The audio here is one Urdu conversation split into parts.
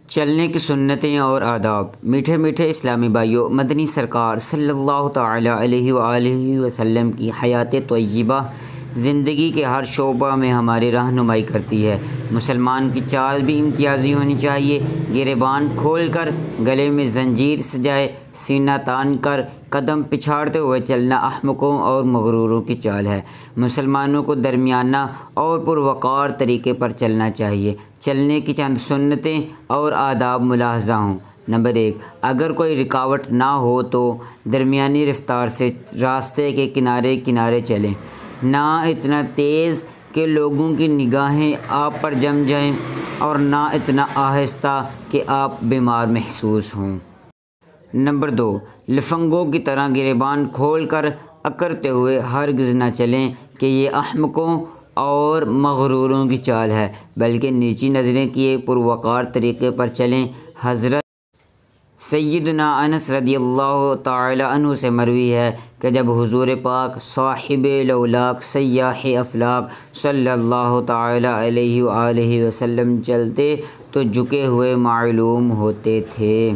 چلنے کی سنتیں اور آداب۔ میٹھے میٹھے اسلامی بھائیوں، مدنی سرکار صلی اللہ تعالیٰ علیہ وآلہ وسلم کی حیات طیبہ زندگی کے ہر شعبہ میں ہماری رہنمائی کرتی ہے۔ مسلمان کی چال بھی امتیازی ہونی چاہیے۔ گریبان کھول کر، گلے میں زنجیر سجائے، سینہ تان کر قدم پچھاڑتے ہوئے چلنا احمقوں اور مغروروں کی چال ہے۔ مسلمانوں کو درمیانہ اور پروقار طریقے پر چلنا چاہیے۔ چلنے کی چند سنتیں اور آداب ملاحظہ ہوں۔ نمبر 1، اگر کوئی رکاوٹ نہ ہو تو درمیانی رفتار سے راستے کے کنارے کنارے چلیں، نہ اتنا تیز کہ لوگوں کی نگاہیں آپ پر جم جائیں اور نہ اتنا آہستہ کہ آپ بیمار محسوس ہوں۔ نمبر 2، لفنگوں کی طرح گریبان کھول کر اکڑتے ہوئے ہرگز نہ چلیں کہ یہ احمقوں اور مغروروں کی چال ہے، بلکہ نیچی نظریں کیے پروقار طریقے پر چلیں۔ حضرت سیدنا انس رضی اللہ تعالی عنہ سے مروی ہے کہ جب حضور پاک صاحب لولاک سیاح افلاک صلی اللہ تعالی علیہ وآلہ وسلم چلتے تو جھکے ہوئے معلوم ہوتے تھے۔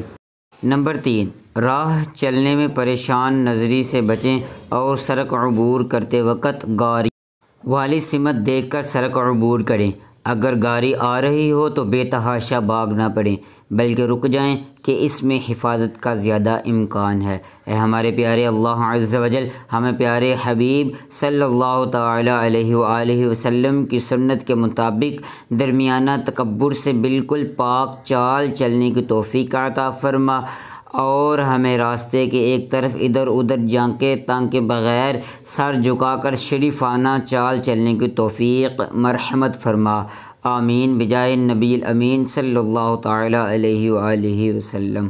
نمبر 3، راہ چلنے میں پریشان نظری سے بچیں اور سڑک عبور کرتے وقت گاڑی والی سمت دیکھ کر سڑک عبور کریں۔ اگر گاڑی آ رہی ہو تو بے تحاشا بھاگ نہ پڑیں، بلکہ رک جائیں کہ اس میں حفاظت کا زیادہ امکان ہے۔ اے ہمارے پیارے اللہ عز و جل ہمیں پیارے حبیب صلی اللہ تعالی علیہ وآلہ وسلم کی سنت کے مطابق درمیانہ تکبر سے بالکل پاک چال چلنے کی توفیق عطا فرما، اور ہمیں راستے کے ایک طرف ادھر ادھر جھانکے تاکہ بغیر سر جھکا کر شریفانہ چال چلنے کی توفیق مرحمت فرما۔ آمین بجائے النبی الامین صلی اللہ تعالی علیہ وآلہ وسلم۔